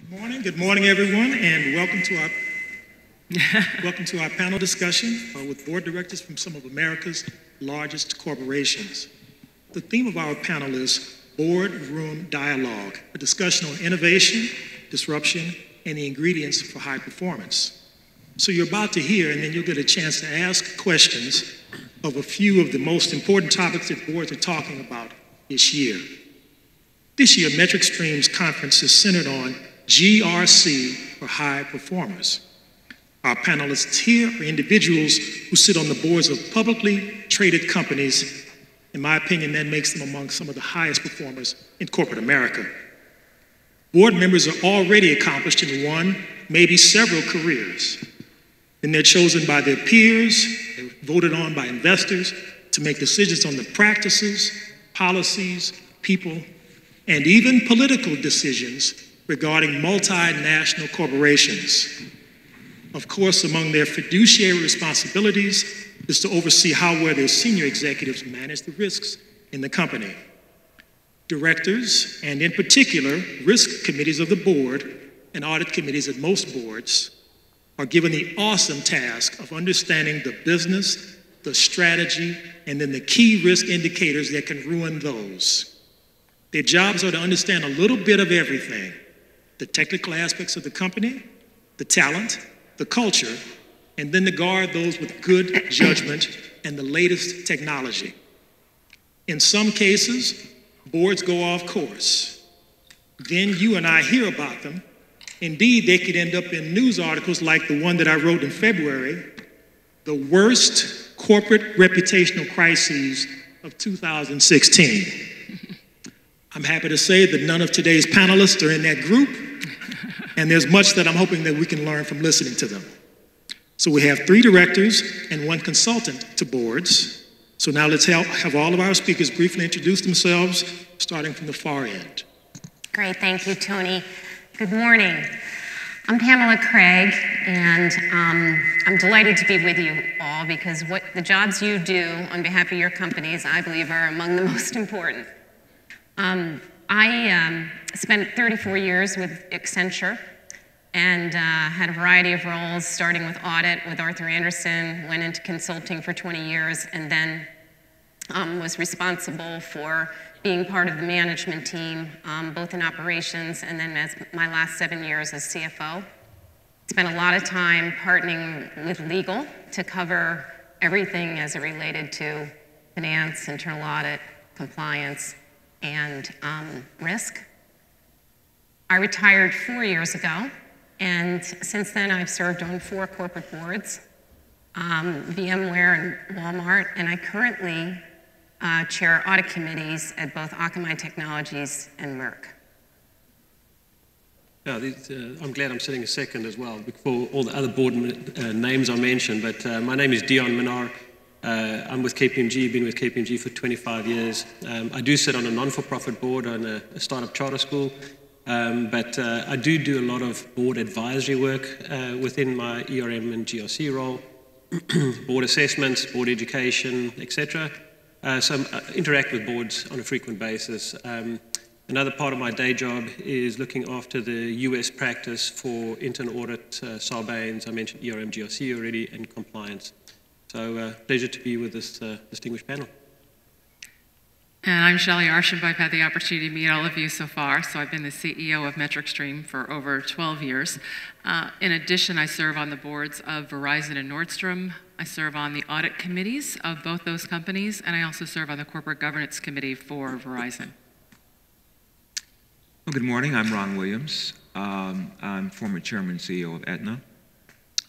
Good morning, everyone, and welcome to our panel discussion with board directors from some of America's largest corporations. The theme of our panel is Boardroom Dialogue, a discussion on innovation, disruption, and the ingredients for high performance. So you're about to hear, and then you'll get a chance to ask questions of a few of the most important topics that boards are talking about this year. This year, Metric Stream's conference is centered on GRC for high performers. Our panelists here are individuals who sit on the boards of publicly traded companies. In my opinion, that makes them among some of the highest performers in corporate America. Board members are already accomplished in one, maybe several careers. And they're chosen by their peers, they're voted on by investors to make decisions on the practices, policies, people, and even political decisions regarding multinational corporations. Of course, among their fiduciary responsibilities is to oversee how well their senior executives manage the risks in the company. Directors, and in particular, risk committees of the board and audit committees at most boards, are given the awesome task of understanding the business, the strategy, and then the key risk indicators that can ruin those. Their jobs are to understand a little bit of everything: the technical aspects of the company, the talent, the culture, and then to guard those with good judgment and the latest technology. In some cases, boards go off course. Then you and I hear about them. Indeed, they could end up in news articles like the one that I wrote in February, "The Worst Corporate Reputational Crises of 2016. I'm happy to say that none of today's panelists are in that group, and there's much that I'm hoping that we can learn from listening to them. So we have 3 directors and 1 consultant to boards. So now let's have all of our speakers briefly introduce themselves, starting from the far end. Great, thank you, Tony. Good morning. I'm Pamela Craig, and I'm delighted to be with you all because what the jobs you do on behalf of your companies, I believe, are among the most important. I spent 34 years with Accenture and had a variety of roles, starting with audit with Arthur Andersen, went into consulting for 20 years, and then was responsible for being part of the management team, both in operations and then as my last 7 years as CFO. Spent a lot of time partnering with legal to cover everything as it related to finance, internal audit, compliance, and risk. I retired 4 years ago, and since then I've served on 4 corporate boards, VMware and Walmart, and I currently chair audit committees at both Akamai Technologies and Merck. Yeah, I'm glad I'm sitting a second as well before all the other board names are mentioned, but my name is Dion Minar. I'm with KPMG, been with KPMG for 25 years. I do sit on a non-for-profit board on a startup charter school, but I do a lot of board advisory work within my ERM and GRC role, board assessments, board education, etc. So I interact with boards on a frequent basis. Another part of my day job is looking after the US practice for internal audit, Sarbanes, I mentioned ERM, GRC already, and compliance. So pleasure to be with this distinguished panel. And I'm Shelley Arsham. I've had the opportunity to meet all of you so far. So I've been the CEO of Metric Stream for over 12 years. In addition, I serve on the boards of Verizon and Nordstrom. I serve on the audit committees of both those companies, and I also serve on the corporate governance committee for Verizon. Well, good morning. I'm Ron Williams. I'm former chairman and CEO of Aetna.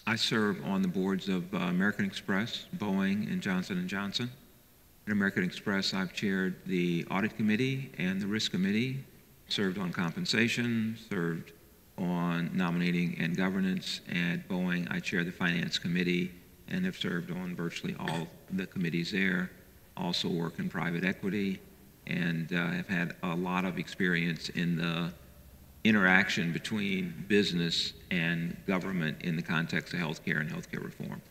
I serve on the boards of American Express, Boeing, and Johnson & Johnson. At American Express, I've chaired the audit committee and the risk committee, served on compensation, served on nominating and governance. At Boeing, I chair the finance committee and have served on virtually all the committees there. Also work in private equity and have had a lot of experience in the interaction between business and government in the context of healthcare and healthcare reform.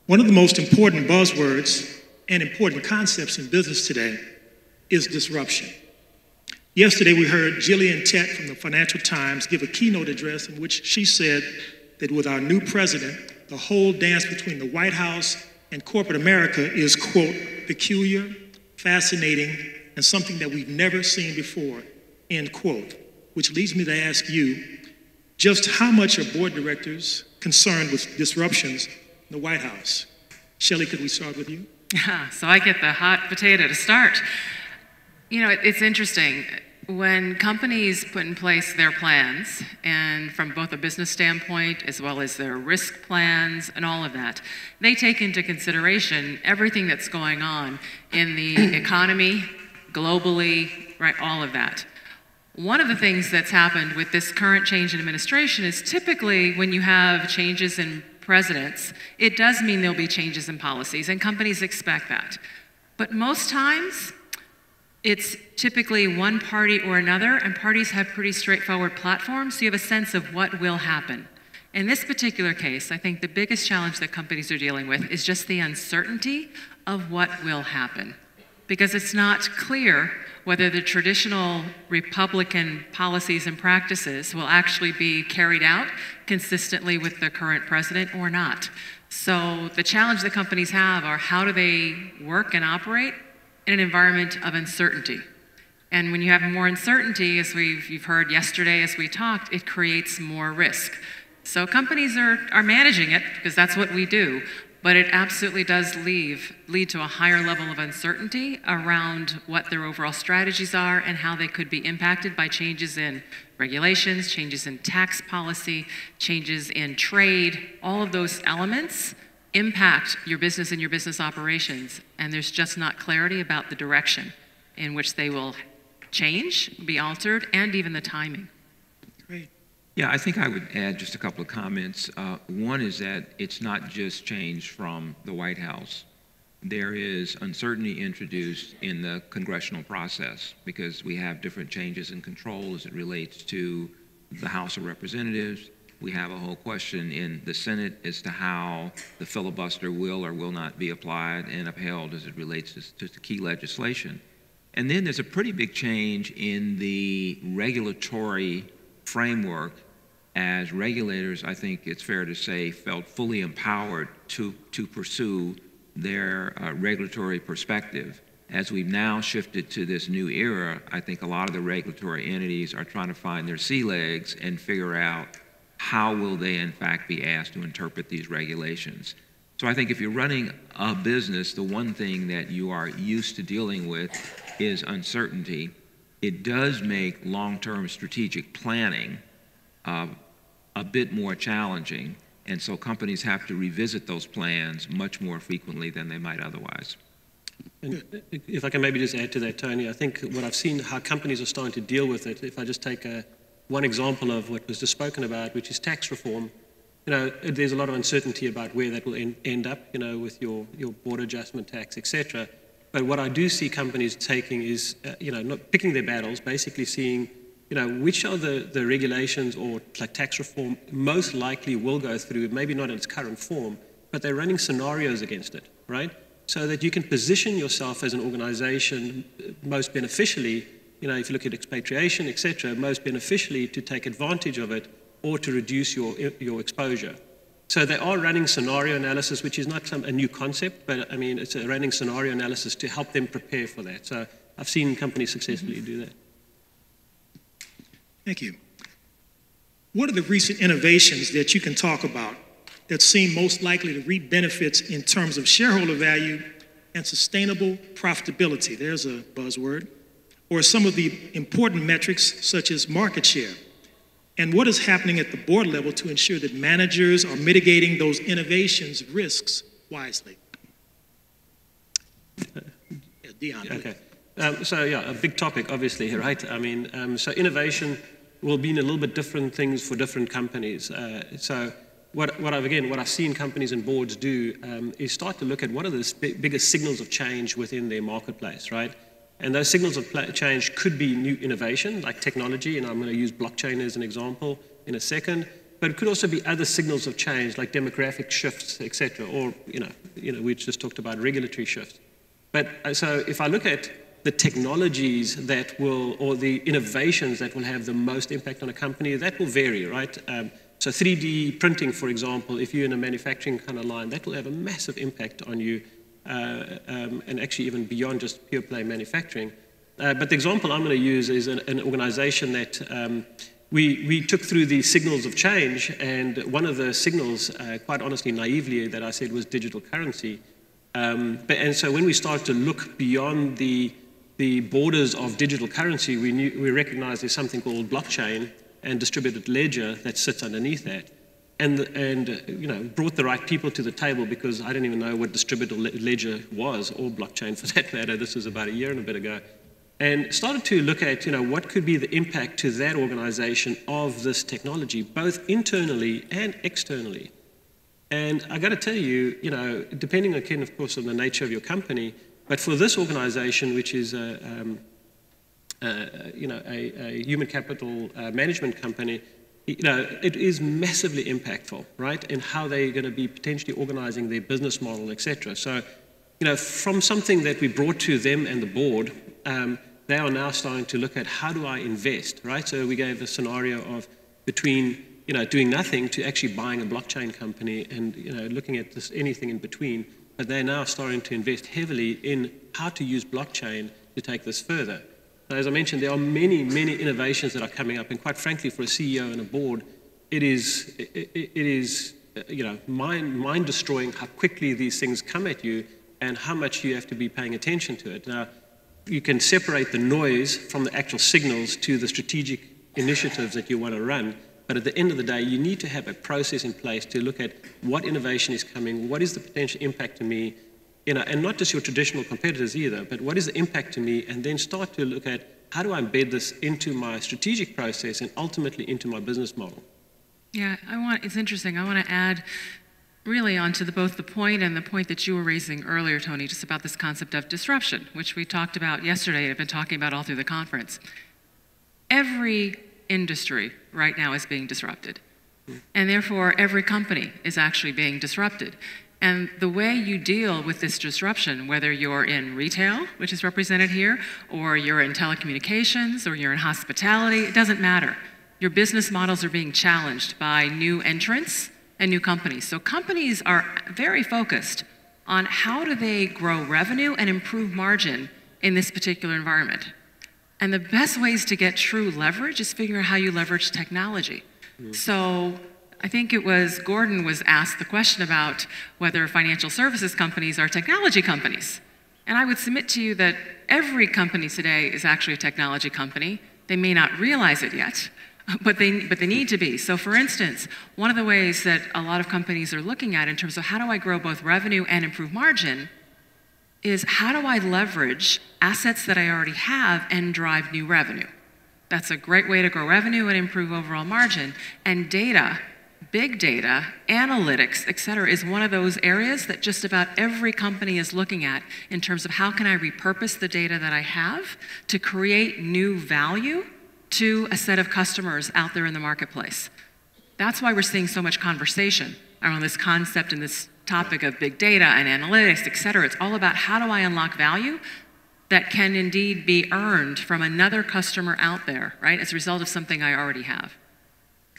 One of the most important buzzwords and important concepts in business today is disruption. Yesterday, we heard Gillian Tett from the Financial Times give a keynote address in which she said that with our new president, the whole dance between the White House and corporate America is, quote, peculiar, fascinating, and something that we've never seen before, end quote. Which leads me to ask you, just how much are board directors concerned with disruptions in the White House? Shelley, could we start with you? Yeah, so I get the hot potato to start. You know, it's interesting. When companies put in place their plans, and from both a business standpoint as well as their risk plans and all of that, they take into consideration everything that's going on in the economy, globally, right, all of that. One of the things that's happened with this current change in administration is typically when you have changes in presidents, it does mean there'll be changes in policies, and companies expect that. But most times, it's typically one party or another, and parties have pretty straightforward platforms, so you have a sense of what will happen. In this particular case, I think the biggest challenge that companies are dealing with is just the uncertainty of what will happen. Because it's not clear whether the traditional Republican policies and practices will actually be carried out consistently with the current president or not. So the challenge that companies have are how do they work and operate in an environment of uncertainty. And when you have more uncertainty, as you've heard yesterday as we talked, it creates more risk. So companies are managing it because that's what we do, but it absolutely does lead to a higher level of uncertainty around what their overall strategies are and how they could be impacted by changes in regulations, changes in tax policy, changes in trade. All of those elements impact your business and your business operations, and there's just not clarity about the direction in which they will change, be altered, and even the timing. Great. Yeah, I think I would add just a couple of comments. One is that it's not just change from the White House. There is uncertainty introduced in the congressional process because we have different changes in control as it relates to the House of Representatives. We have a whole question in the Senate as to how the filibuster will or will not be applied and upheld as it relates to key legislation. And then there's a pretty big change in the regulatory framework as regulators, I think it's fair to say, felt fully empowered to pursue their regulatory perspective. As we've now shifted to this new era, I think a lot of the regulatory entities are trying to find their sea legs and figure out how will they in fact be asked to interpret these regulations. So I think if you're running a business, the one thing that you are used to dealing with is uncertainty. It does make long-term strategic planning a bit more challenging, and so companies have to revisit those plans much more frequently than they might otherwise. And if I can maybe just add to that, Tony, I think what I've seen how companies are starting to deal with it, if I just take one example of what was just spoken about, which is tax reform. You know, there's a lot of uncertainty about where that will end up, you know, with your border adjustment tax, etc. But what I do see companies taking is, you know, not picking their battles, basically seeing, you know, which are the regulations or like tax reform most likely will go through, maybe not in its current form, but they're running scenarios against it, right? So that you can position yourself as an organization most beneficially, you know, if you look at expatriation, etc., most beneficially to take advantage of it or to reduce your exposure. So they are running scenario analysis, which is not a new concept, but I mean, it's a running scenario analysis to help them prepare for that. So I've seen companies successfully do that. Thank you. What are the recent innovations that you can talk about that seem most likely to reap benefits in terms of shareholder value and sustainable profitability? There's a buzzword. Or some of the important metrics such as market share. And what is happening at the board level to ensure that managers are mitigating those innovations' risks wisely? Dion. Okay. So yeah, a big topic, obviously, right? I mean, so innovation will mean a little bit different things for different companies. So what I've seen companies and boards do is start to look at what are the biggest signals of change within their marketplace, right? And those signals of change could be new innovation, like technology, and I'm going to use blockchain as an example in a second, but it could also be other signals of change, like demographic shifts, etc., or, you know, we just talked about regulatory shifts. But so if I look at the technologies that will, or the innovations that will have the most impact on a company, that will vary, right? So 3D printing, for example, if you're in a manufacturing kind of line, that will have a massive impact on you, and actually even beyond just pure play manufacturing. But the example I'm going to use is an organization that we took through the signals of change, and one of the signals, quite honestly, naively, that I said was digital currency. And so when we started to look beyond the borders of digital currency, we recognized there's something called blockchain and distributed ledger that sits underneath that. And you know, brought the right people to the table, because I didn't even know what distributed ledger was, or blockchain for that matter. This was about a year and a bit ago. And started to look at, you know, what could be the impact to that organization of this technology, both internally and externally. And I got to tell you, you know, depending again, of course, on the nature of your company, but for this organization, which is you know, a human capital management company, you know, it is massively impactful, right, in how they're going to be potentially organizing their business model, etc. So, you know, from something that we brought to them and the board, they are now starting to look at how do I invest, right? So we gave a scenario of between, you know, doing nothing to actually buying a blockchain company, and, you know, looking at this, anything in between. But they're now starting to invest heavily in how to use blockchain to take this further. Now, as I mentioned, there are many, many innovations that are coming up, and quite frankly, for a CEO and a board, it is you know, mind-destroying how quickly these things come at you and how much you have to be paying attention to it. Now, you can separate the noise from the actual signals to the strategic initiatives that you want to run, but at the end of the day, you need to have a process in place to look at what innovation is coming, what is the potential impact to me, you know, and not just your traditional competitors either, but what is the impact to me, and then start to look at how do I embed this into my strategic process and ultimately into my business model. Yeah, it's interesting. I want to add really onto both the point and the point that you were raising earlier, Tony, just about this concept of disruption, which we talked about yesterday and have been talking about all through the conference. Every industry right now is being disrupted, and therefore every company is actually being disrupted. And the way you deal with this disruption, whether you're in retail, which is represented here, or you're in telecommunications, or you're in hospitality, it doesn't matter. Your business models are being challenged by new entrants and new companies. So companies are very focused on how do they grow revenue and improve margin in this particular environment. And the best ways to get true leverage is figuring out how you leverage technology. So I think it was Gordon was asked the question about whether financial services companies are technology companies. And I would submit to you that every company today is actually a technology company. They may not realize it yet, but they need to be. So for instance, one of the ways that a lot of companies are looking at in terms of how do I grow both revenue and improve margin is how do I leverage assets that I already have and drive new revenue. That's a great way to grow revenue and improve overall margin. And data, big data, analytics, et cetera, is one of those areas that just about every company is looking at in terms of how can I repurpose the data that I have to create new value to a set of customers out there in the marketplace. That's why we're seeing so much conversation around this concept and this topic of big data and analytics, et cetera. It's all about how do I unlock value that can indeed be earned from another customer out there, right, as a result of something I already have.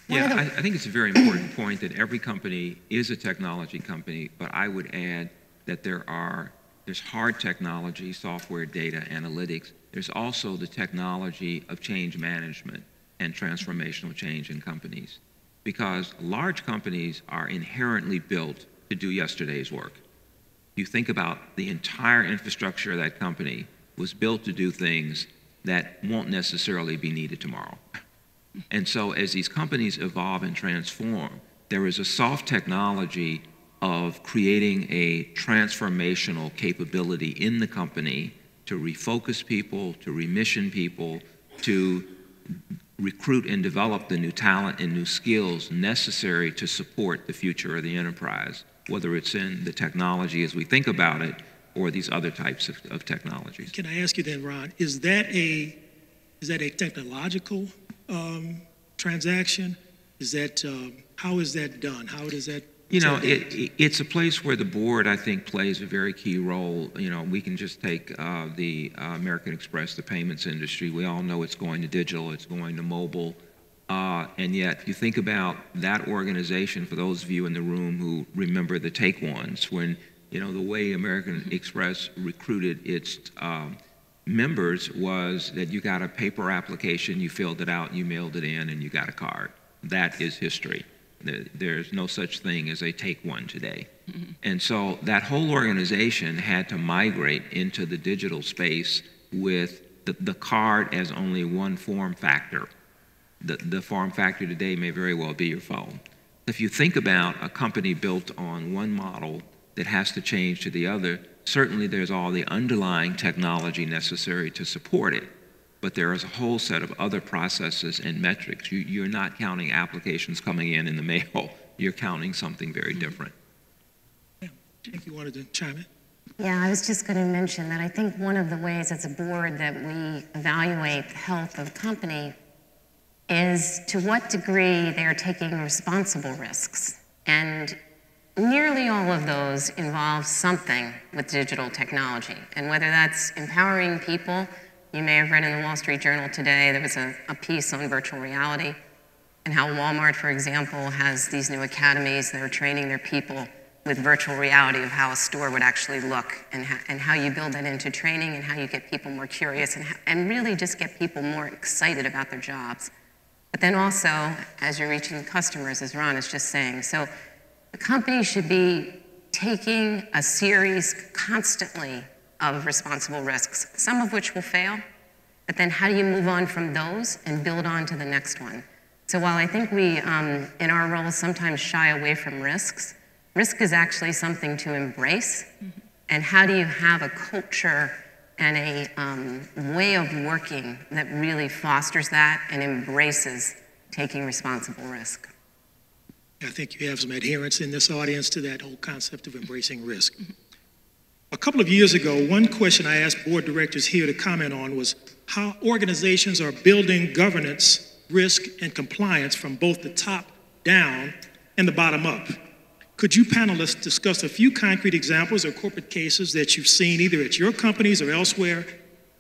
Yeah, I think it's a very important point that every company is a technology company, but I would add that there's hard technology, software, data, analytics. There's also the technology of change management and transformational change in companies, because large companies are inherently built to do yesterday's work. You think about the entire infrastructure of that company was built to do things that won't necessarily be needed tomorrow. And so as these companies evolve and transform, there is a soft technology of creating a transformational capability in the company to refocus people, to remission people, to recruit and develop the new talent and new skills necessary to support the future of the enterprise, whether it's in the technology as we think about it or these other types of technologies. Can I ask you then, Ron, is that a transaction? Is that how is that done? How does that You know, it's a place where the board, I think, plays a very key role. You know, we can just take the American Express, the payments industry. We all know it's going to digital, it's going to mobile. And yet, you think about that organization, for those of you in the room who remember the Take Ones, when, you know, the way American Express recruited its members was that you got a paper application, you filled it out, you mailed it in, and you got a card. That is history. There's no such thing as a Take One today. Mm-hmm. And so that whole organization had to migrate into the digital space with the card as only one form factor. The form factor today may very well be your phone. If you think about a company built on one model that has to change to the other, certainly there's all the underlying technology necessary to support it. But there is a whole set of other processes and metrics. You're not counting applications coming in the mail. You're counting something very different. Yeah. I think you wanted to chime in. Yeah, I was just going to mention that I think one of the ways as a board that we evaluate the health of the company is to what degree they are taking responsible risks. And nearly all of those involve something with digital technology. And whether that's empowering people, you may have read in the Wall Street Journal today, there was a piece on virtual reality and how Walmart, for example, has these new academies that are training their people with virtual reality of how a store would actually look and how you build that into training and how you get people more curious and really just get people more excited about their jobs. But then also, as you're reaching customers, as Ron is just saying, so the company should be taking a series constantly of responsible risks, some of which will fail, but then how do you move on from those and build on to the next one? So while I think we, in our roles, sometimes shy away from risks, risk is actually something to embrace. Mm-hmm. And how do you have a culture and a way of working that really fosters that and embraces taking responsible risk? I think you have some adherence in this audience to that whole concept of embracing risk. Mm-hmm. A couple of years ago, one question I asked board directors here to comment on was how organizations are building governance, risk, and compliance from both the top down and the bottom up. Could you panelists discuss a few concrete examples or corporate cases that you've seen either at your companies or elsewhere?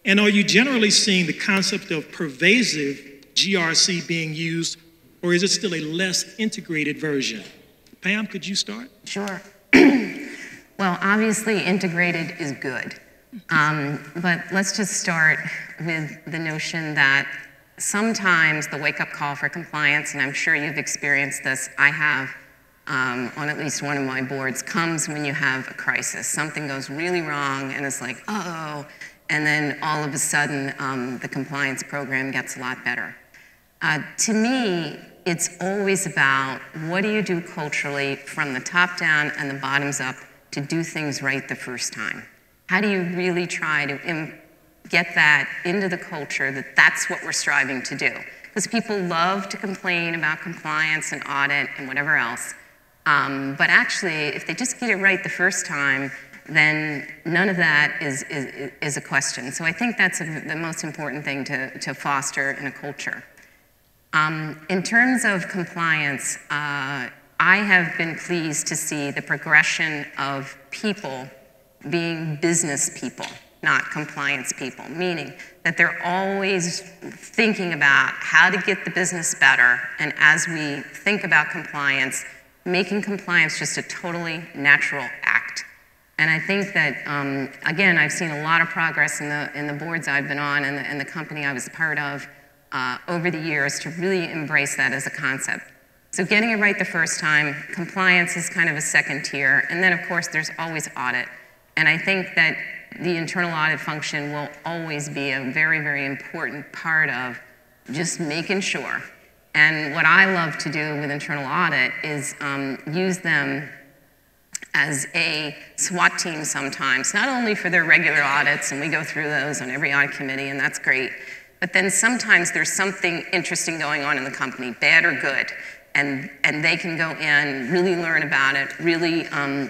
And are you generally seeing the concept of pervasive GRC being used, or is it still a less integrated version? Pam, could you start? Sure. Well, obviously, integrated is good. But let's just start with the notion that sometimes the wake-up call for compliance, and I'm sure you've experienced this, I have on at least one of my boards, comes when you have a crisis. Something goes really wrong, and it's like, uh-oh, and then all of a sudden, the compliance program gets a lot better. To me, it's always about what do you do culturally from the top down and the bottoms up to do things right the first time? How do you really try to get that into the culture that that's what we're striving to do? Because people love to complain about compliance and audit and whatever else. But actually, if they just get it right the first time, then none of that is a question. So I think that's the most important thing to foster in a culture. In terms of compliance, I have been pleased to see the progression of people being business people, not compliance people, meaning that they're always thinking about how to get the business better, and as we think about compliance, making compliance just a totally natural act. And I think that, again, I've seen a lot of progress in the boards I've been on and the company I was a part of over the years to really embrace that as a concept. So getting it right the first time, compliance is kind of a second tier, and then of course there's always audit. And I think that the internal audit function will always be a very, very important part of just making sure. And what I love to do with internal audit is use them as a SWAT team sometimes, not only for their regular audits, and we go through those on every audit committee, and that's great, but then sometimes there's something interesting going on in the company, bad or good, and they can go in, really learn about it, really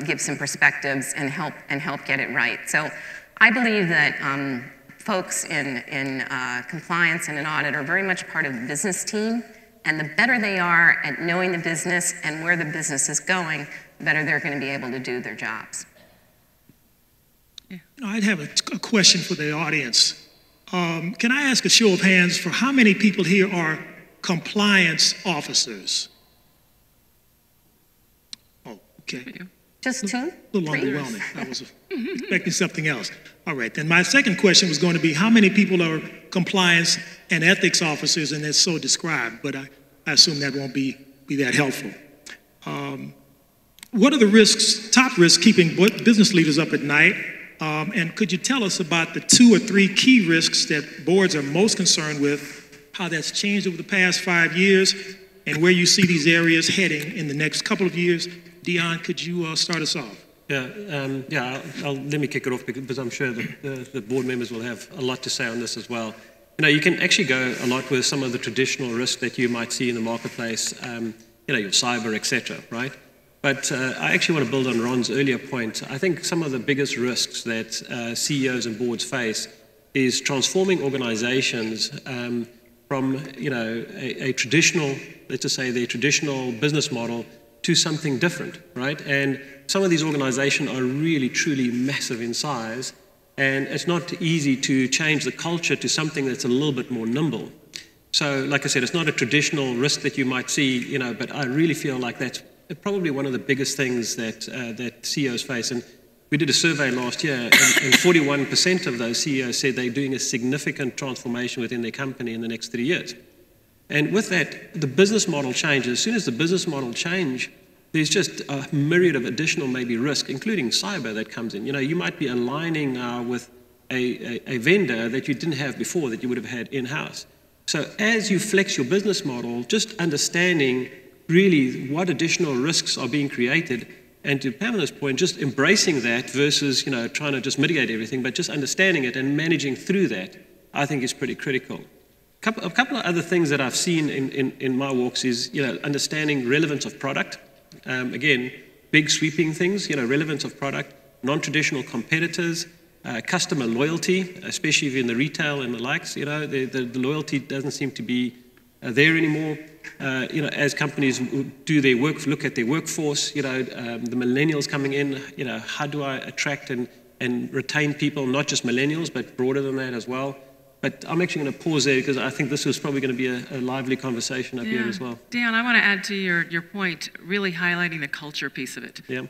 give some perspectives and help get it right. So I believe that folks in compliance and in audit are very much part of the business team, And the better they are at knowing the business and where the business is going, the better they're going to be able to do their jobs. You know, I'd have a question for the audience. Can I ask a show of hands for how many people here are compliance officers? Oh, okay. Just two? A little underwhelming. I was expecting something else. All right, then my second question was going to be how many people are compliance and ethics officers, and that's so described, but I assume that won't be that helpful. What are the risks, top risks, keeping business leaders up at night? And could you tell us about the 2 or 3 key risks that boards are most concerned with, how that's changed over the past 5 years, and where you see these areas heading in the next couple of years? Dion, could you start us off? Yeah, let me kick it off because I'm sure the board members will have a lot to say on this as well. You know, you can actually go a lot with some of the traditional risks that you might see in the marketplace, you know, your cyber, etc., right? But I actually want to build on Ron's earlier point. I think some of the biggest risks that CEOs and boards face is transforming organizations from, you know, a traditional, let's just say, their traditional business model to something different, right? And some of these organizations are really, truly massive in size, and it's not easy to change the culture to something that's a little bit more nimble. So, like I said, it's not a traditional risk that you might see, you know, but I really feel like that's probably one of the biggest things that that CEOs face. And we did a survey last year, and 41% of those CEOs said they're doing a significant transformation within their company in the next 3 years. And with that, the business model changes. As soon as the business model change, there's just a myriad of additional maybe risk, including cyber, that comes in. You know, you might be aligning now with a vendor that you didn't have before that you would have had in-house. So as you flex your business model, just understanding really what additional risks are being created, and to Pamela's point, just embracing that versus, you know, trying to just mitigate everything, but just understanding it and managing through that, I think is pretty critical. A couple of other things that I've seen in my walks is, you know, understanding relevance of product. Again, big sweeping things, you know, relevance of product, non-traditional competitors, customer loyalty, especially if you're in the retail and the likes, you know, the loyalty doesn't seem to be there anymore. You know, as companies do their work, look at their workforce, you know, the millennials coming in, you know, how do I attract and retain people, not just millennials, but broader than that as well. But I'm actually going to pause there because I think this was probably going to be a lively conversation up here as well. Dan, I want to add to your point, really highlighting the culture piece of it. Yeah.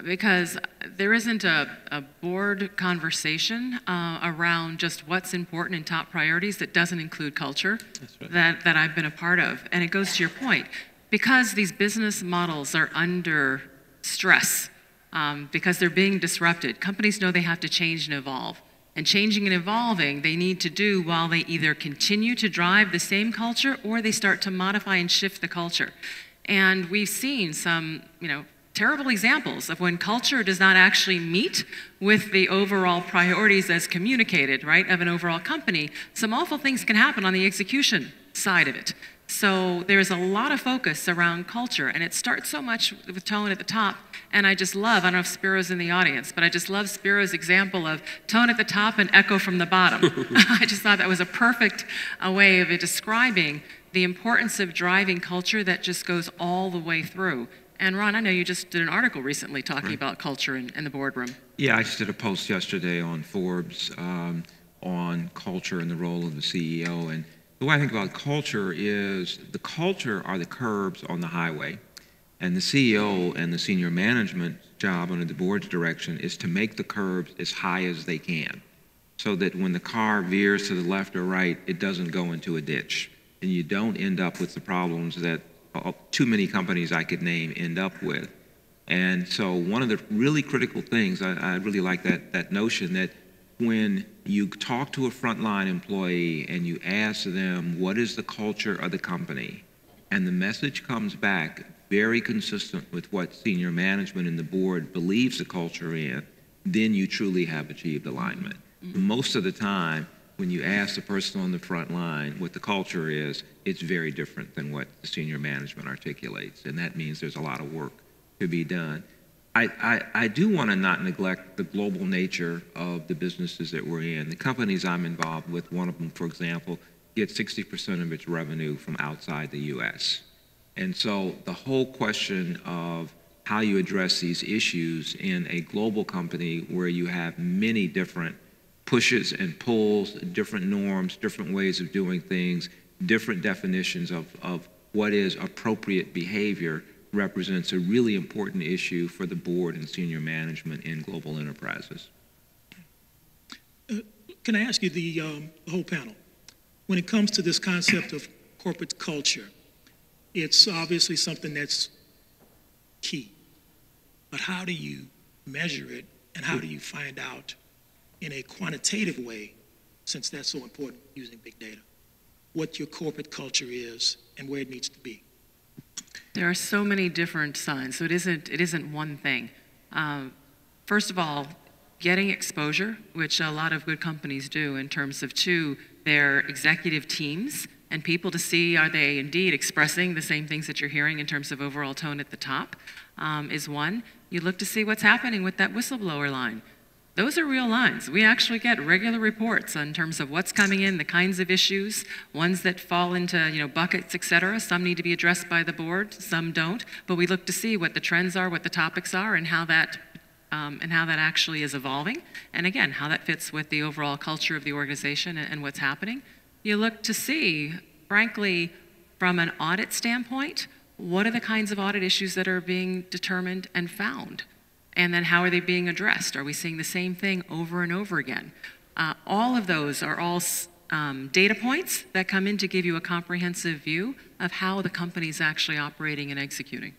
Because there isn't a board conversation around just what's important and top priorities that doesn't include culture. That's right. that I've been a part of. And it goes to your point. Because these business models are under stress, because they're being disrupted, companies know they have to change and evolve. And changing and evolving, they need to do while they either continue to drive the same culture or they start to modify and shift the culture. And we've seen some, you know, terrible examples of when culture does not actually meet with the overall priorities as communicated, right, of an overall company. Some awful things can happen on the execution side of it. So there's a lot of focus around culture, and it starts so much with tone at the top. And I just love, I don't know if Spiro's in the audience, but I just love Spiro's example of tone at the top and echo from the bottom. I just thought that was a perfect way of describing the importance of driving culture that just goes all the way through. And Ron, I know you just did an article recently talking about culture in the boardroom. Yeah, I just did a post yesterday on Forbes on culture and the role of the CEO. And the way I think about culture is the culture are the curbs on the highway. And the CEO and the senior management job under the board's direction is to make the curbs as high as they can so that when the car veers to the left or right, it doesn't go into a ditch. And you don't end up with the problems that too many companies I could name end up with. And so one of the really critical things, I really like that notion that when you talk to a frontline employee and you ask them, what is the culture of the company? And the message comes back very consistent with what senior management and the board believes the culture in, then you truly have achieved alignment. Most of the time, when you ask the person on the front line what the culture is, it's very different than what the senior management articulates, and that means there's a lot of work to be done. I do want to not neglect the global nature of the businesses that we're in. The companies I'm involved with, one of them, for example, gets 60% of its revenue from outside the U.S. And so the whole question of how you address these issues in a global company where you have many different pushes and pulls, different norms, different ways of doing things, different definitions of what is appropriate behavior represents a really important issue for the board and senior management in global enterprises. Can I ask you, the whole panel, when it comes to this concept of corporate culture, it's obviously something that's key, but how do you measure it and how do you find out in a quantitative way, since that's so important using big data, what your corporate culture is and where it needs to be? There are so many different signs, so it isn't one thing. First of all, getting exposure, which a lot of good companies do in terms of to their executive teams and people to see are they indeed expressing the same things that you're hearing in terms of overall tone at the top is one. You look to see what's happening with that whistleblower line. Those are real lines. We actually get regular reports in terms of what's coming in, the kinds of issues, ones that fall into buckets, et cetera. Some need to be addressed by the board, some don't. But we look to see what the trends are, what the topics are, and how that actually is evolving. And again, how that fits with the overall culture of the organization and what's happening. You look to see, frankly, from an audit standpoint, what are the kinds of audit issues that are being determined and found? And then how are they being addressed? Are we seeing the same thing over and over again? All of those are all data points that come in to give you a comprehensive view of how the company is actually operating and executing.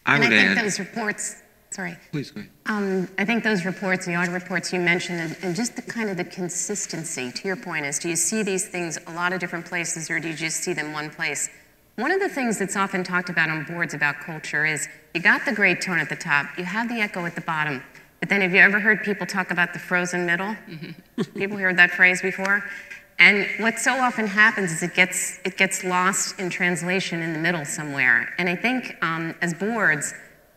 I think those reports, sorry. Please go ahead. I think those reports, the audit reports you mentioned, and just the kind of the consistency, to your point, is do you see these things a lot of different places or do you just see them one place? One of the things that's often talked about on boards about culture is you got the great tone at the top, you have the echo at the bottom, but then have you ever heard people talk about the frozen middle? People heard that phrase before? And what so often happens is it gets lost in translation in the middle somewhere. And I think as boards,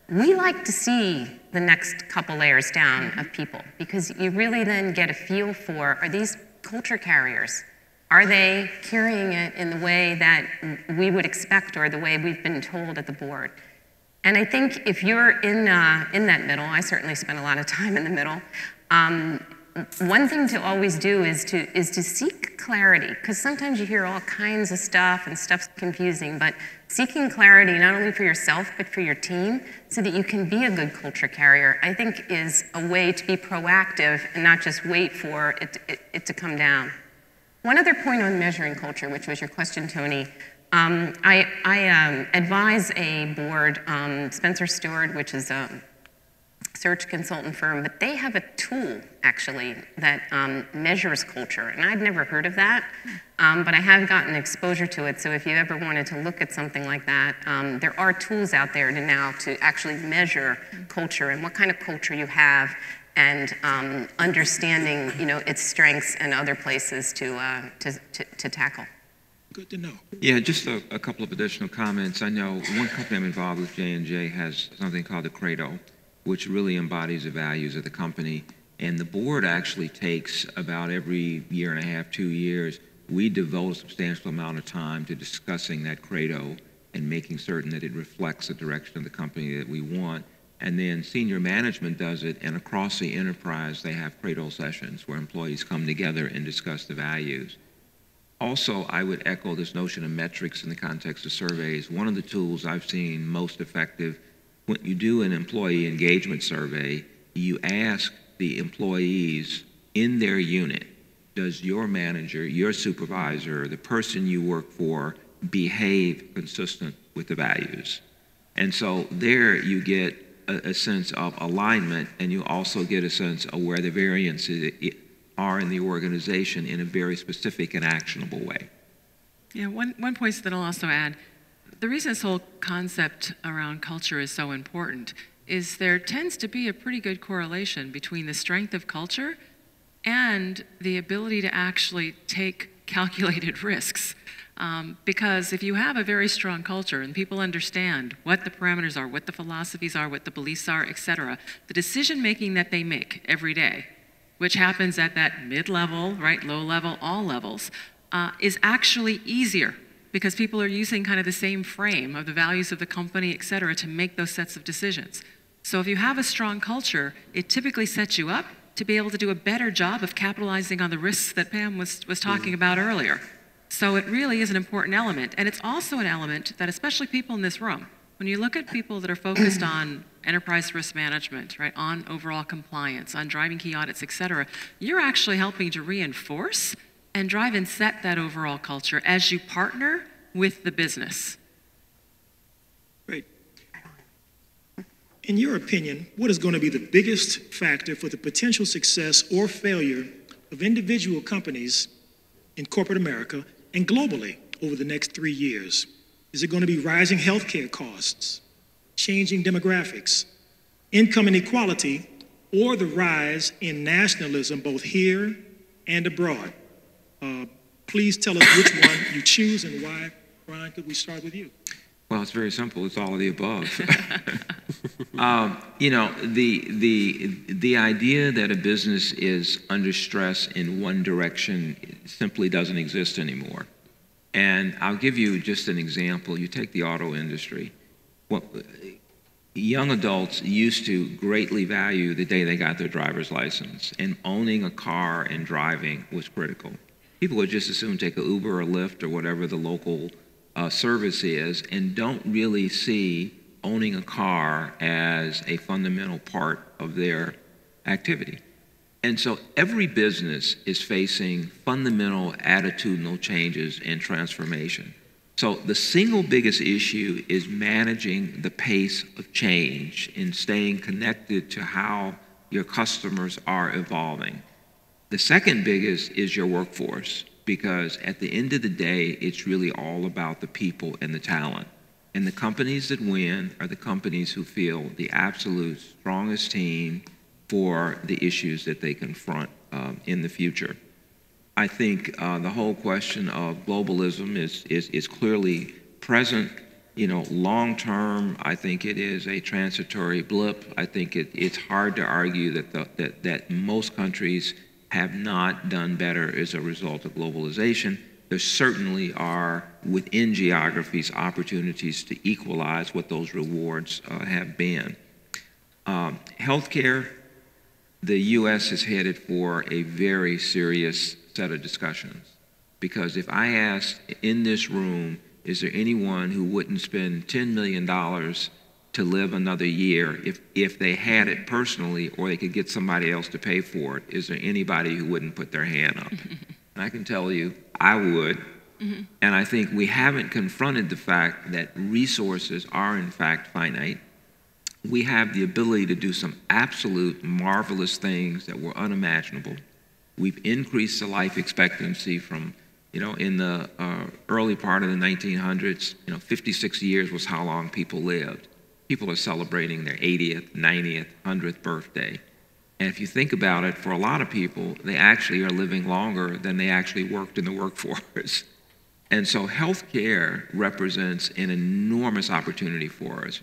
we like to see the next couple layers down of people because you really then get a feel for, are these culture carriers? Are they carrying it in the way that we would expect or the way we've been told at the board? And I think if you're in that middle, I certainly spend a lot of time in the middle, one thing to always do is to seek clarity, because sometimes you hear all kinds of stuff and stuff's confusing, but seeking clarity not only for yourself but for your team so that you can be a good culture carrier, I think is a way to be proactive and not just wait for it to come down. One other point on measuring culture, which was your question, Tony, I advise a board, Spencer Stewart, which is a search consultant firm, but they have a tool, actually, that measures culture. And I'd never heard of that, but I have gotten exposure to it. So if you ever wanted to look at something like that, there are tools out there now to actually measure culture and what kind of culture you have and understanding, its strengths and other places to tackle. Good to know. Yeah, just a couple of additional comments. I know one company I'm involved with, J&J, has something called the Credo, which really embodies the values of the company. And the board actually takes about every year and a half, 2 years, we devote a substantial amount of time to discussing that Credo and making certain that it reflects the direction of the company that we want. And then senior management does it, and across the enterprise, they have Credo sessions where employees come together and discuss the values. Also, I would echo this notion of metrics in the context of surveys. One of the tools I've seen most effective, when you do an employee engagement survey, you ask the employees in their unit, does your manager, your supervisor, the person you work for, behave consistent with the values? And so there you get a sense of alignment, and you also get a sense of where the variances are in the organization in a very specific and actionable way. Yeah, one point that I'll also add, the reason this whole concept around culture is so important is there tends to be a pretty good correlation between the strength of culture and the ability to actually take calculated risks. Because if you have a very strong culture and people understand what the parameters are, what the philosophies are, what the beliefs are, et cetera, the decision making that they make every day, which happens at that mid-level, right, low level, all levels, is actually easier because people are using kind of the same frame of the values of the company, et cetera, to make those sets of decisions. So if you have a strong culture, it typically sets you up to be able to do a better job of capitalizing on the risks that Pam was talking about earlier. So it really is an important element. And it's also an element that, especially people in this room, when you look at people that are focused on enterprise risk management, right, on overall compliance, on driving key audits, et cetera, you're actually helping to reinforce and drive and set that overall culture as you partner with the business. Great. In your opinion, what is going to be the biggest factor for the potential success or failure of individual companies in corporate America and globally over the next 3 years? Is it going to be rising healthcare costs, changing demographics, income inequality, or the rise in nationalism both here and abroad? Please tell us which one you choose and why. Brian, could we start with you? Well, it's very simple. It's all of the above. You know, the idea that a business is under stress in one direction simply doesn't exist anymore. And I'll give you just an example. You take the auto industry. Well, young adults used to greatly value the day they got their driver's license, and owning a car and driving was critical. People would just as soon take an Uber or Lyft or whatever the local service is, and don't really see owning a car as a fundamental part of their activity. And so every business is facing fundamental attitudinal changes and transformation. So the single biggest issue is managing the pace of change and staying connected to how your customers are evolving. The second biggest is your workforce, because at the end of the day, it's really all about the people and the talent. And the companies that win are the companies who feel the absolute strongest team for the issues that they confront in the future. I think the whole question of globalism is clearly present. You know, long term, I think it is a transitory blip. I think it's hard to argue that most countries have not done better as a result of globalization. There certainly are, within geographies, opportunities to equalize what those rewards have been. Healthcare, the U.S. is headed for a very serious set of discussions. Because if I asked in this room, is there anyone who wouldn't spend $10 million to live another year if they had it personally, or they could get somebody else to pay for it? Is there anybody who wouldn't put their hand up? And I can tell you, I would. Mm-hmm. And I think we haven't confronted the fact that resources are in fact finite. We have the ability to do some absolute marvelous things that were unimaginable. We've increased the life expectancy from, you know, in the early part of the 1900s, 56 years was how long people lived. People are celebrating their 80th, 90th, 100th birthday. And if you think about it, for a lot of people, they actually are living longer than they actually worked in the workforce. And so healthcare represents an enormous opportunity for us.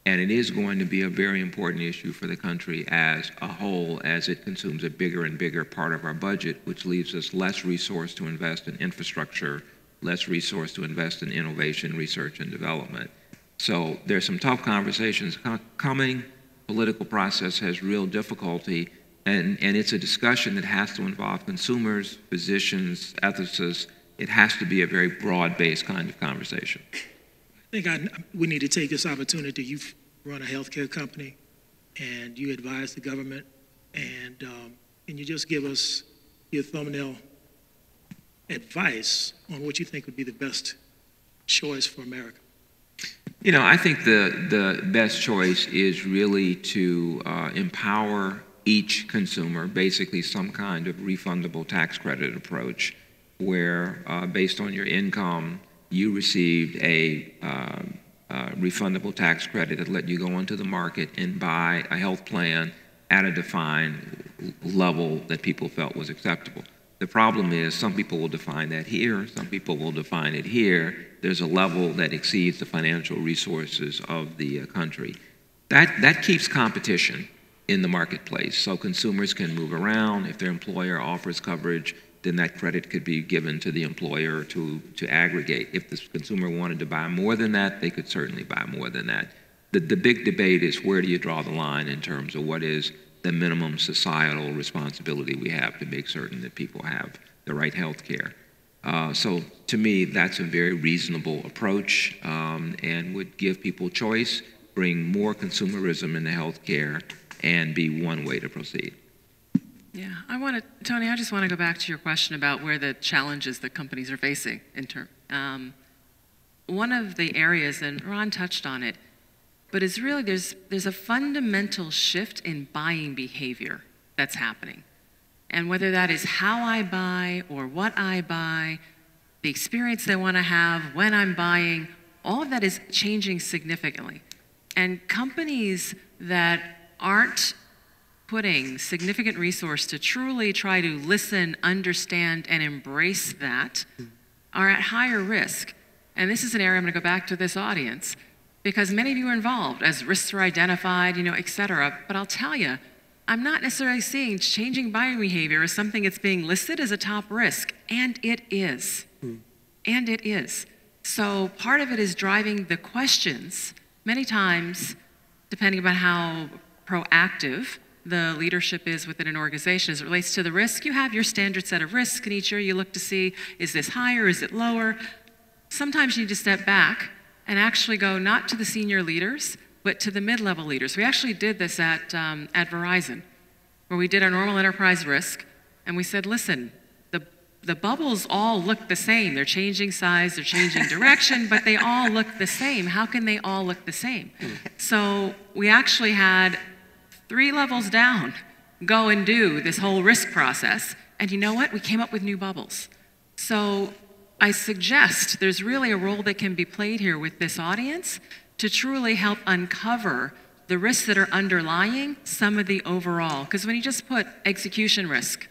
And it is going to be a very important issue for the country as a whole, as it consumes a bigger and bigger part of our budget, which leaves us less resource to invest in infrastructure, less resource to invest in innovation, research, and development. So there's some tough conversations coming. Political process has real difficulty, and it's a discussion that has to involve consumers, physicians, ethicists. It has to be a very broad-based kind of conversation. I think we need to take this opportunity. You've run a healthcare company, and you advise the government, and can you just give us your thumbnail advice on what you think would be the best choice for America? You know, I think the best choice is really to empower each consumer, basically some kind of refundable tax credit approach, where based on your income, you received a refundable tax credit that let you go into the market and buy a health plan at a defined level that people felt was acceptable. The problem is some people will define that here, some people will define it here. There's a level that exceeds the financial resources of the country. That keeps competition in the marketplace, so consumers can move around. If their employer offers coverage, then that credit could be given to the employer to aggregate. If the consumer wanted to buy more than that, they could certainly buy more than that. The big debate is, where do you draw the line in terms of what is the minimum societal responsibility we have to make certain that people have the right health care. So to me, that's a very reasonable approach, and would give people choice, bring more consumerism into health care, and be one way to proceed. Yeah, Tony, I just want to go back to your question about where the challenges that companies are facing in term. One of the areas, and Ron touched on it, but is really there's a fundamental shift in buying behavior that's happening. And whether that is how I buy or what I buy, the experience they want to have when I'm buying, all of that is changing significantly. And companies that aren't putting significant resource to truly try to listen, understand, and embrace that are at higher risk. And this is an area I'm going to go back to this audience, because many of you are involved as risks are identified, et cetera. But I'll tell you, I'm not necessarily seeing changing buying behavior as something that's being listed as a top risk, and it is. And it is. So part of it is driving the questions, many times, depending on how proactive the leadership is within an organization as it relates to the risk. You have your standard set of risks, and each year you look to see, is this higher, is it lower? Sometimes you need to step back and actually go not to the senior leaders, but to the mid-level leaders. We actually did this at Verizon, where we did our normal enterprise risk, and we said, listen, the bubbles all look the same. They're changing size, they're changing direction, but they all look the same. How can they all look the same? So we actually had 3 levels down go and do this whole risk process, and you know what? We came up with new bubbles. So I suggest there's really a role that can be played here with this audience to truly help uncover the risks that are underlying some of the overall. Because when you just put execution risk,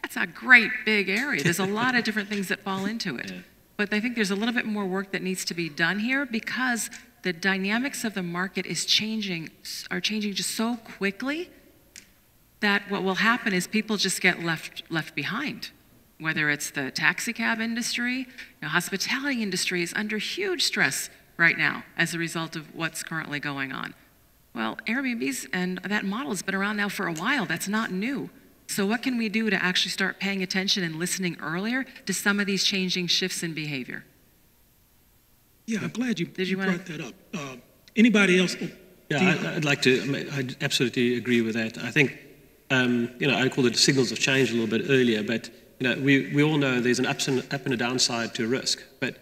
that's a great big area. There's a lot of different things that fall into it. But I think there's a little bit more work that needs to be done here, because the dynamics of the market are changing just so quickly that what will happen is people just get left behind. Whether it's the taxi cab industry, hospitality industry is under huge stress right now as a result of what's currently going on. Well, Airbnb's and that model has been around now for a while. That's not new. So what can we do to actually start paying attention and listening earlier to some of these changing shifts in behavior? Yeah, I'm glad you brought that up. Anybody else? Yeah, I'd like to. I absolutely agree with that. I think, I called it signals of change a little bit earlier, but we all know there's an up and a downside to risk. But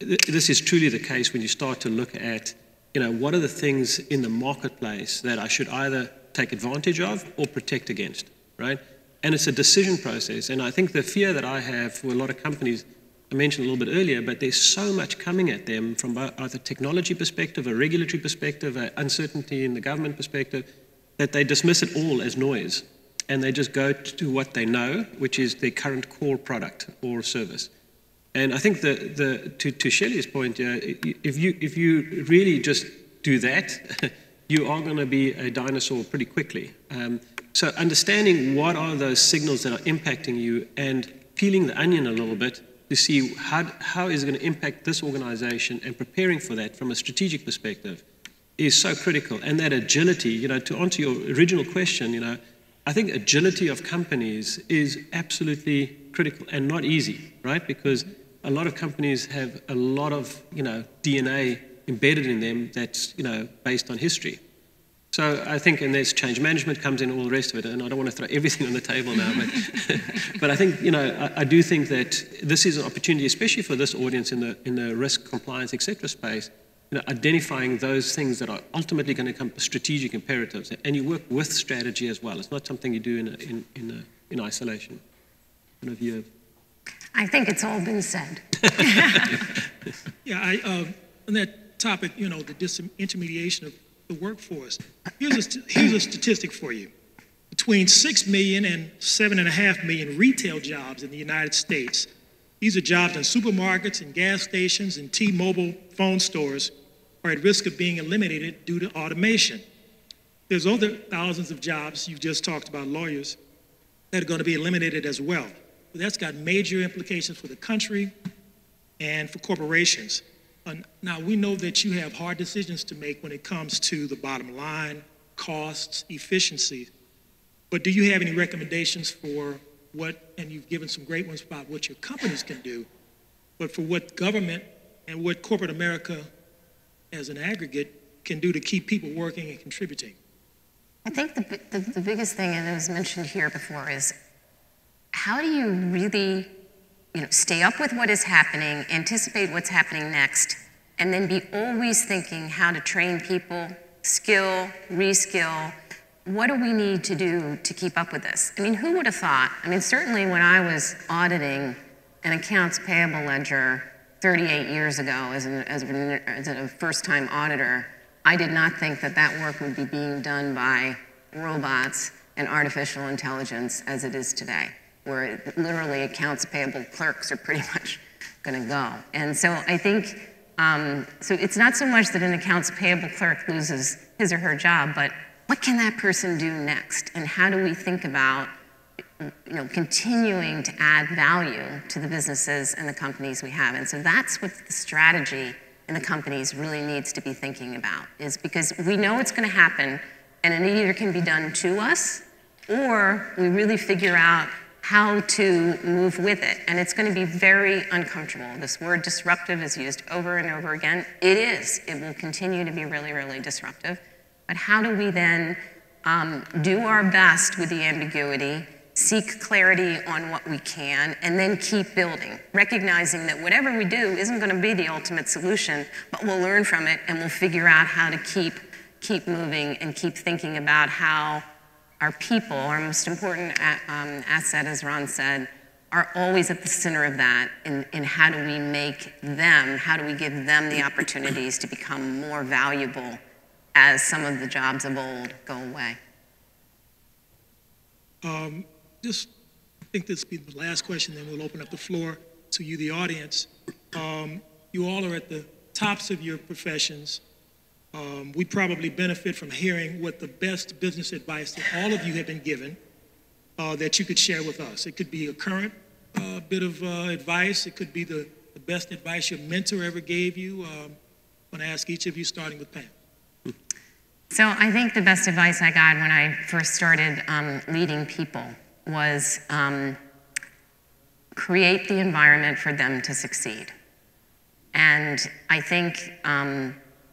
this is truly the case when you start to look at, what are the things in the marketplace that I should either take advantage of or protect against, right? And it's a decision process. And I think the fear that I have for a lot of companies, I mentioned a little bit earlier, but there's so much coming at them from both a technology perspective, a regulatory perspective, an uncertainty in the government perspective, that they dismiss it all as noise. And they just go to what they know, which is their current core product or service. And I think to Shelley's point, if you really just do that, you are going to be a dinosaur pretty quickly. So understanding what are those signals that are impacting you and peeling the onion a little bit to see how is it going to impact this organization, and preparing for that from a strategic perspective is so critical. And that agility, to answer your original question, I think agility of companies is absolutely critical and not easy, right? Because a lot of companies have a lot of, DNA embedded in them that's, based on history. So I think, and there's change management comes in, all the rest of it, and I don't want to throw everything on the table now, but I think, I do think that this is an opportunity, especially for this audience in the risk, compliance, et cetera space, identifying those things that are ultimately going to become strategic imperatives, and you work with strategy as well. It's not something you do in isolation. I don't know if you have. I think it's all been said. Yeah, on that topic, the disintermediation of the workforce. Here's a statistic for you. Between 6 million and 7.5 million retail jobs in the United States, these are jobs in supermarkets and gas stations and T-Mobile phone stores, are at risk of being eliminated due to automation. There's other thousands of jobs, you've just talked about lawyers, that are going to be eliminated as well. that's got major implications for the country and for corporations. Now, we know that you have hard decisions to make when it comes to the bottom line, costs, efficiency, but do you have any recommendations for what, and you've given some great ones about what your companies can do, but for what government and what corporate America as an aggregate can do to keep people working and contributing? I think the biggest thing, and it was mentioned here before, is how do you really stay up with what is happening, anticipate what's happening next, and then be always thinking how to train people, skill, reskill. What do we need to do to keep up with this? I mean, who would have thought? I mean, certainly when I was auditing an accounts payable ledger 38 years ago as a first-time auditor, I did not think that that work would be being done by robots and artificial intelligence as it is today, where literally accounts payable clerks are pretty much going to go. And so I think, so it's not so much that an accounts payable clerk loses his or her job, but what can that person do next? And how do we think about continuing to add value to the businesses and the companies we have? And so that's what the strategy in the companies really needs to be thinking about, is because we know it's going to happen, and it either can be done to us, or we really figure out how to move with it. And it's going to be very uncomfortable. This word disruptive is used over and over again. It is. It will continue to be really, really disruptive. But how do we then do our best with the ambiguity, seek clarity on what we can, and then keep building, recognizing that whatever we do isn't going to be the ultimate solution, but we'll learn from it and we'll figure out how to keep moving and keep thinking about how our people, our most important asset, as Ron said, are always at the center of that in how do we make them, how do we give them the opportunities to become more valuable as some of the jobs of old go away. Just, I think this will be the last question, then we'll open up the floor to you, the audience. You all are at the tops of your professions. We probably benefit from hearing what the best business advice that all of you have been given that you could share with us. It could be a current bit of advice. It could be the best advice your mentor ever gave you. I'm going to ask each of you, starting with Pam. So I think the best advice I got when I first started leading people was create the environment for them to succeed. And I think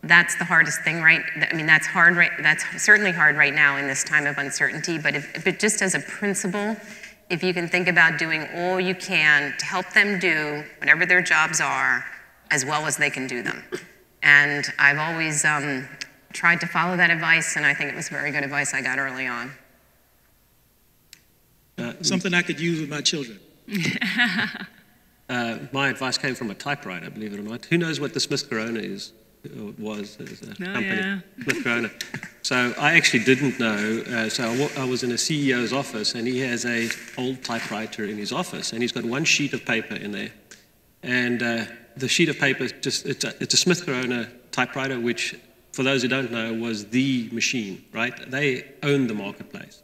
that's the hardest thing, right? I mean, that's hard, right? That's certainly hard right now in this time of uncertainty, but if it just as a principle, if you can think about doing all you can to help them do whatever their jobs are as well as they can do them. And I've always tried to follow that advice, and I think it was very good advice I got early on. Something I could use with my children. My advice came from a typewriter, believe it or not. Who knows what the Smith Corona was as a company? Yeah. Smith Corona. So I actually didn't know. So I was in a CEO's office, and he has an old typewriter in his office, and he's got one sheet of paper in there. And the sheet of paper, it's a Smith Corona typewriter, which, for those who don't know, was the machine, right? They owned the marketplace.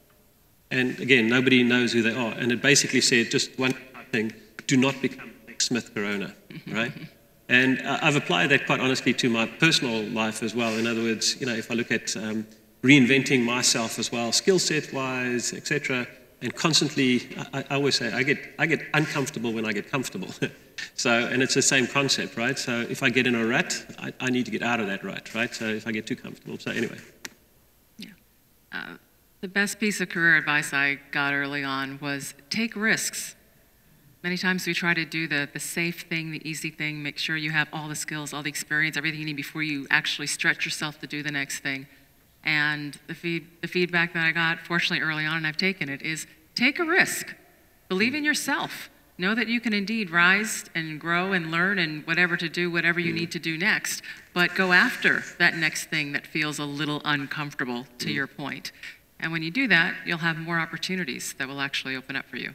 And again, nobody knows who they are. And it basically said just one thing: do not become like Smith Corona, right? And I've applied that quite honestly to my personal life as well. In other words, if I look at reinventing myself as well, skill set wise, etc., and constantly, I always say, I get uncomfortable when I get comfortable. So, and it's the same concept, right? So if I get in a rut, I need to get out of that rut, right? So if I get too comfortable. So anyway. Yeah. The best piece of career advice I got early on was take risks. Many times we try to do the safe thing, the easy thing, make sure you have all the skills, all the experience, everything you need before you actually stretch yourself to do the next thing. And the feedback that I got, fortunately early on, and I've taken it, is take a risk. Believe in yourself. Know that you can indeed rise and grow and learn and whatever to do, whatever you need to do next. But go after that next thing that feels a little uncomfortable, to your point. And when you do that, you'll have more opportunities that will actually open up for you.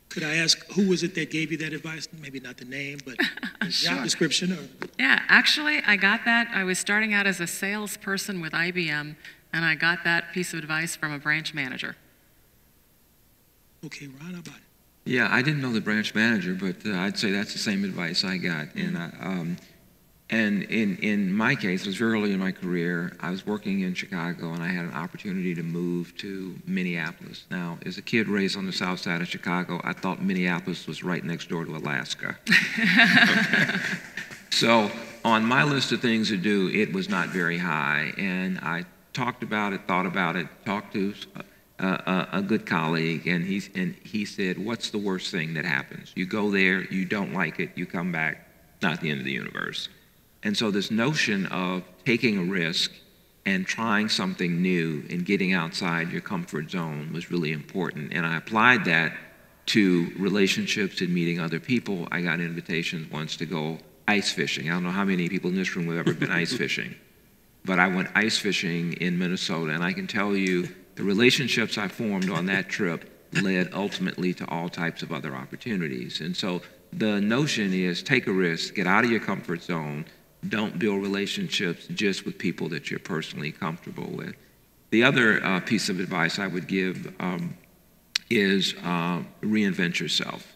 Could I ask, who was it that gave you that advice? Maybe not the name, but the job description? Or? Yeah, actually, I got that. I was starting out as a salesperson with IBM, and I got that piece of advice from a branch manager. Okay, Ron, how about it? Yeah, I didn't know the branch manager, but I'd say that's the same advice I got. And in my case, it was very early in my career. I was working in Chicago, and I had an opportunity to move to Minneapolis. Now, as a kid raised on the south side of Chicago, I thought Minneapolis was right next door to Alaska. Okay. So on my list of things to do, it was not very high. And I talked about it, thought about it, talked to a good colleague, and he said, what's the worst thing that happens? You go there, you don't like it, you come back, not the end of the universe. And so this notion of taking a risk and trying something new and getting outside your comfort zone was really important. And I applied that to relationships and meeting other people. I got invitations once to go ice fishing. I don't know how many people in this room have ever been ice fishing, but I went ice fishing in Minnesota, and I can tell you the relationships I formed on that trip led ultimately to all types of other opportunities. And so the notion is take a risk, get out of your comfort zone, don't build relationships just with people that you're personally comfortable with. The other piece of advice I would give is reinvent yourself.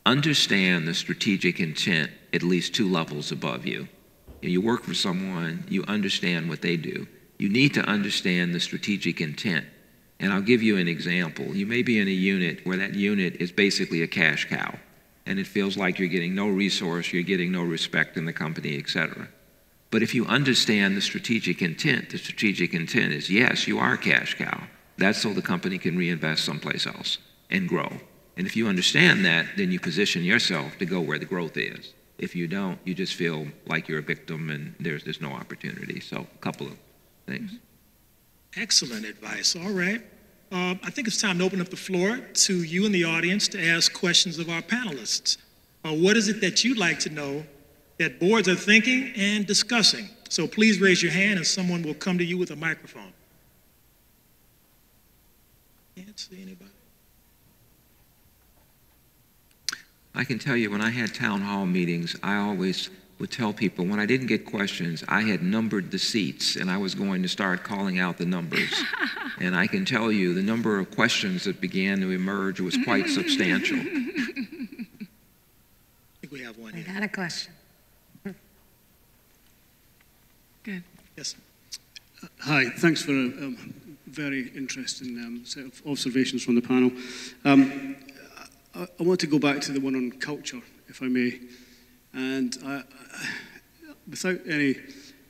Understand the strategic intent at least 2 levels above you. You work for someone, you understand what they do. You need to understand the strategic intent. And I'll give you an example. You may be in a unit where that unit is basically a cash cow, and it feels like you're getting no resource, you're getting no respect in the company, et cetera. But if you understand the strategic intent is, yes, you are a cash cow. That's so the company can reinvest someplace else and grow. And if you understand that, then you position yourself to go where the growth is. If you don't, you just feel like you're a victim and there's no opportunity. So a couple of things. Excellent advice. All right. I think it's time to open up the floor to you in the audience to ask questions of our panelists. What is it that you'd like to know that boards are thinking and discussing? So please raise your hand and someone will come to you with a microphone. Can't see anybody. I can tell you when I had town hall meetings, I always would tell people when I didn't get questions, I had numbered the seats and I was going to start calling out the numbers. And I can tell you the number of questions that began to emerge was quite substantial. I think we have one here. I got a question. Good. Yes. Hi, thanks for a very interesting set of observations from the panel. I want to go back to the one on culture, if I may. And without any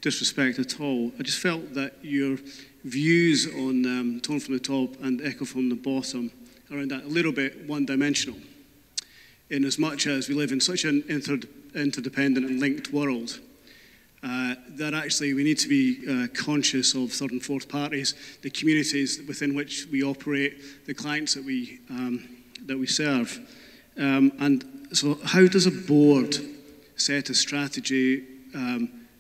disrespect at all, I just felt that your views on tone from the top and echo from the bottom around that a little bit one-dimensional, in as much as we live in such an interdependent and linked world that actually we need to be conscious of third and fourth parties, the communities within which we operate, the clients that we serve. And so how does a board set a strategy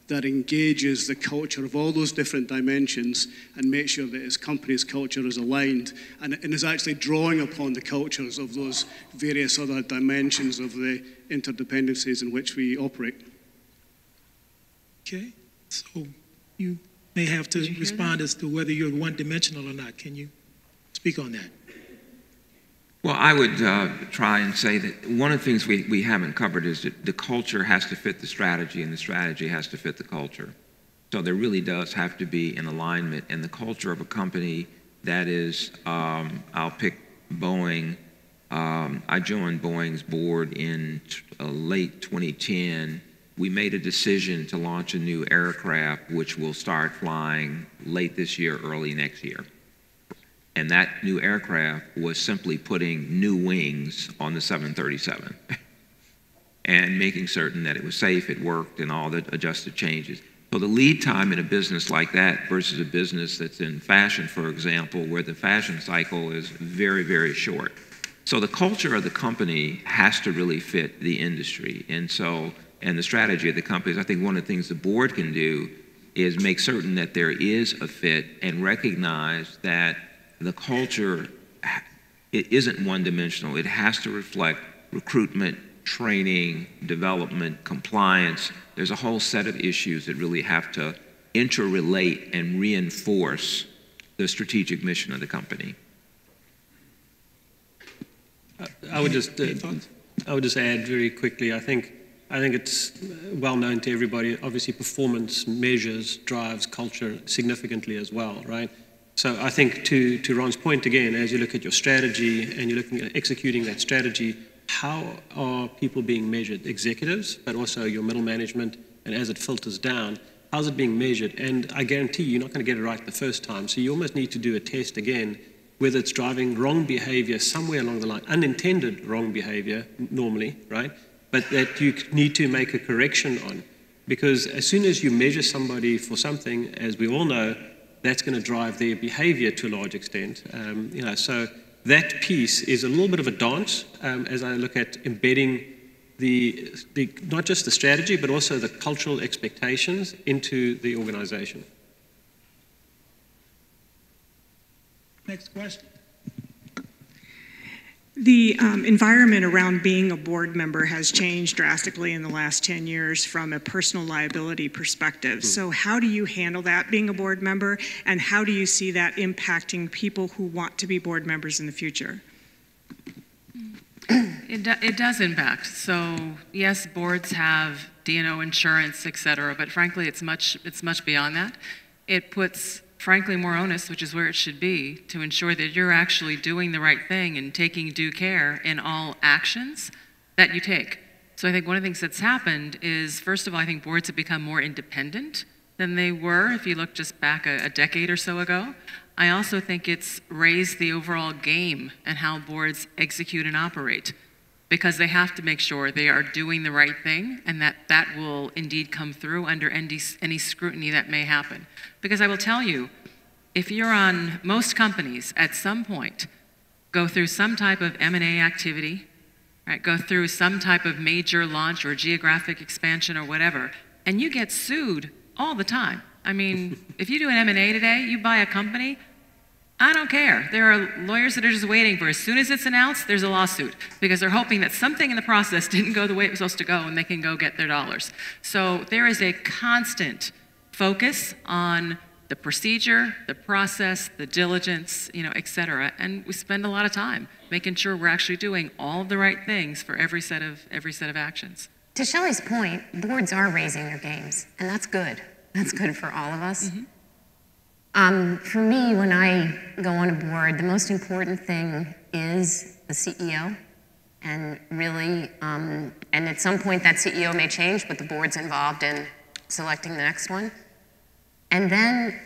that engages the culture of all those different dimensions and make sure that its company's culture is aligned and is actually drawing upon the cultures of those various other dimensions of the interdependencies in which we operate? Okay, so you may have to respond as to whether you're one-dimensional or not. Can you speak on that? Well, I would try and say that one of the things we haven't covered is that the culture has to fit the strategy and the strategy has to fit the culture. So there really does have to be an alignment, and the culture of a company that is, I'll pick Boeing. I joined Boeing's board in late 2010. We made a decision to launch a new aircraft which will start flying late this year, early next year. And that new aircraft was simply putting new wings on the 737 and making certain that it was safe, it worked, and all the adjusted changes. So the lead time in a business like that versus a business that's in fashion, for example, where the fashion cycle is very, very short. So the culture of the company has to really fit the industry. And the strategy of the companies, I think one of the things the board can do is make certain that there is a fit and recognize that the culture, it isn't one-dimensional. It has to reflect recruitment, training, development, compliance. There's a whole set of issues that really have to interrelate and reinforce the strategic mission of the company. I would just add very quickly. I think it's well known to everybody. Obviously, performance measures drives culture significantly as well, right? So I think to Ron's point again, as you look at your strategy and you're looking at executing that strategy, how are people being measured? Executives, but also your middle management, and as it filters down, how's it being measured? And I guarantee you're not going to get it right the first time. So you almost need to do a test again, whether it's driving wrong behavior somewhere along the line, unintended wrong behavior normally, right? But that you need to make a correction on. Because as soon as you measure somebody for something, as we all know, that's going to drive their behavior to a large extent. So that piece is a little bit of a dance as I look at embedding the not just the strategy, but also the cultural expectations into the organization. Next question. The environment around being a board member has changed drastically in the last 10 years from a personal liability perspective. So how do you handle that being a board member, and how do you see that impacting people who want to be board members in the future? It does impact. So yes, boards have D&O insurance, et cetera, but frankly, it's much beyond that. It puts frankly more onus, which is where it should be, to ensure that you're actually doing the right thing and taking due care in all actions that you take. So I think one of the things that's happened is, first of all, I think boards have become more independent than they were if you look just back a decade or so ago. I also think it's raised the overall game and how boards execute and operate, because they have to make sure they are doing the right thing, and that will indeed come through under any scrutiny that may happen. Because I will tell you, if you're on most companies at some point, go through some type of M&A activity, right, go through some type of major launch or geographic expansion or whatever, and you get sued all the time. I mean, if you do an M&A today, you buy a company, I don't care. There are lawyers that are just waiting for, as soon as it's announced, there's a lawsuit, because they're hoping that something in the process didn't go the way it was supposed to go and they can go get their dollars. So there is a constant focus on the procedure, the process, the diligence, et cetera. And we spend a lot of time making sure we're actually doing all the right things for every set of actions. To Shelley's point, boards are raising their games, and that's good. That's good for all of us. Mm-hmm. For me, when I go on a board, the most important thing is the CEO. And really, and at some point that CEO may change, but the board's involved in selecting the next one. And then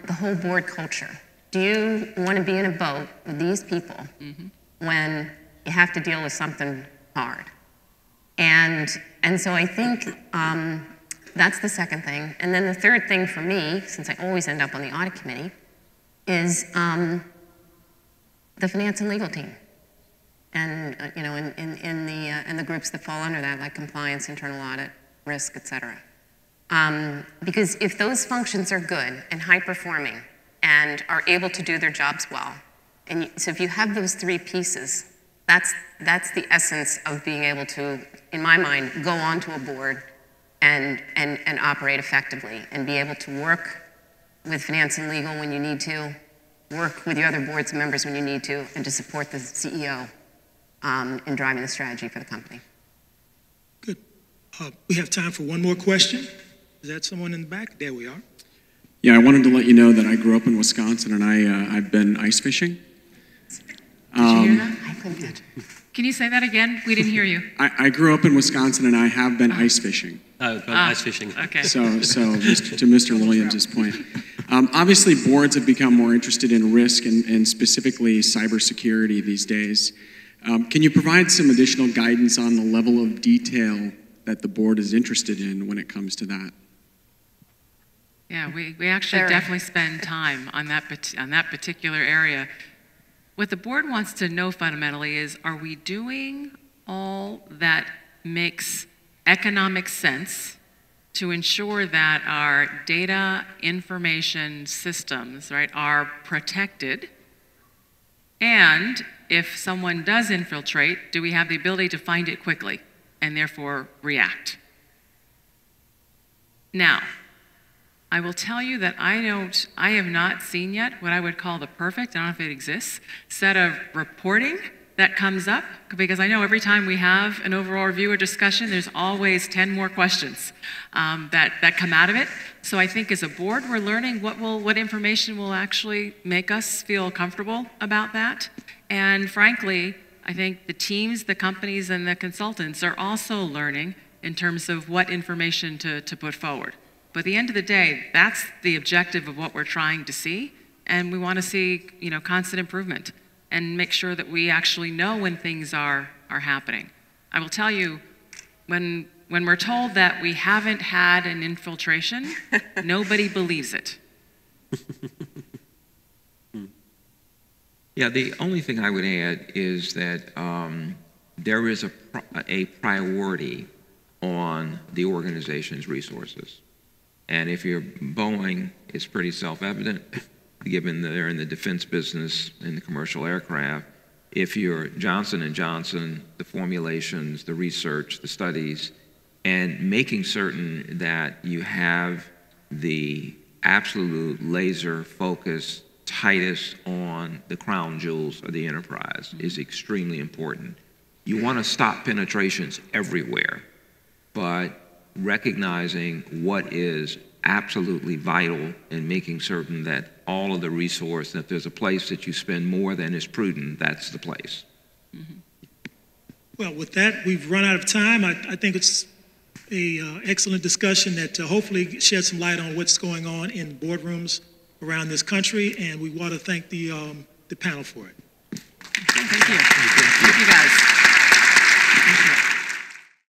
the whole board culture. Do you want to be in a boat with these people when you have to deal with something hard? And so I think that's the second thing. And then the third thing for me, since I always end up on the audit committee, is the finance and legal team. And in the groups that fall under that, like compliance, internal audit, risk, et cetera. Because if those functions are good and high performing and are able to do their jobs well, and so if you have those three pieces, that's the essence of being able to, in my mind, go onto a board and operate effectively, and be able to work with finance and legal when you need to, work with your other boards members when you need to, and to support the CEO in driving the strategy for the company. Good. We have time for one more question. Is that someone in the back? There we are. Yeah, I wanted to let you know that I grew up in Wisconsin, and I've been ice fishing. Did you hear that? I couldn't. Can you say that again? We didn't hear you. I grew up in Wisconsin, and I have been ice fishing. Ice fishing. Okay. So to Mr. Williams' point, obviously boards have become more interested in risk and specifically cybersecurity these days. Can you provide some additional guidance on the level of detail that the board is interested in when it comes to that? Yeah, we actually definitely spend time on that particular area. What the board wants to know fundamentally is, are we doing all that makes economic sense to ensure that our data information systems, right, are protected? And if someone does infiltrate, do we have the ability to find it quickly and therefore react? Now, I will tell you that I have not seen yet what I would call the perfect, I don't know if it exists, set of reporting that comes up, because I know every time we have an overall review or discussion, there's always 10 more questions that come out of it. So I think as a board, we're learning what information will actually make us feel comfortable about that. And frankly, I think the teams, the companies, and the consultants are also learning in terms of what information to put forward. But at the end of the day, that's the objective of what we're trying to see, and we want to see, constant improvement and make sure that we actually know when things are happening. I will tell you, when we're told that we haven't had an infiltration, nobody believes it. Yeah, the only thing I would add is that there is a priority on the organization's resources. And if you're Boeing, it's pretty self-evident, given that they're in the defense business, in the commercial aircraft. If you're Johnson & Johnson, the formulations, the research, the studies, and making certain that you have the absolute laser focus, tightest on the crown jewels of the enterprise is extremely important. You want to stop penetrations everywhere, but recognizing what is absolutely vital and making certain that all of the resource, that if there's a place that you spend more than is prudent, that's the place. Mm-hmm. Well, with that, we've run out of time. I think it's an excellent discussion that hopefully sheds some light on what's going on in boardrooms around this country, and we want to thank the panel for it. Thank you. Thank you, guys. Thank you.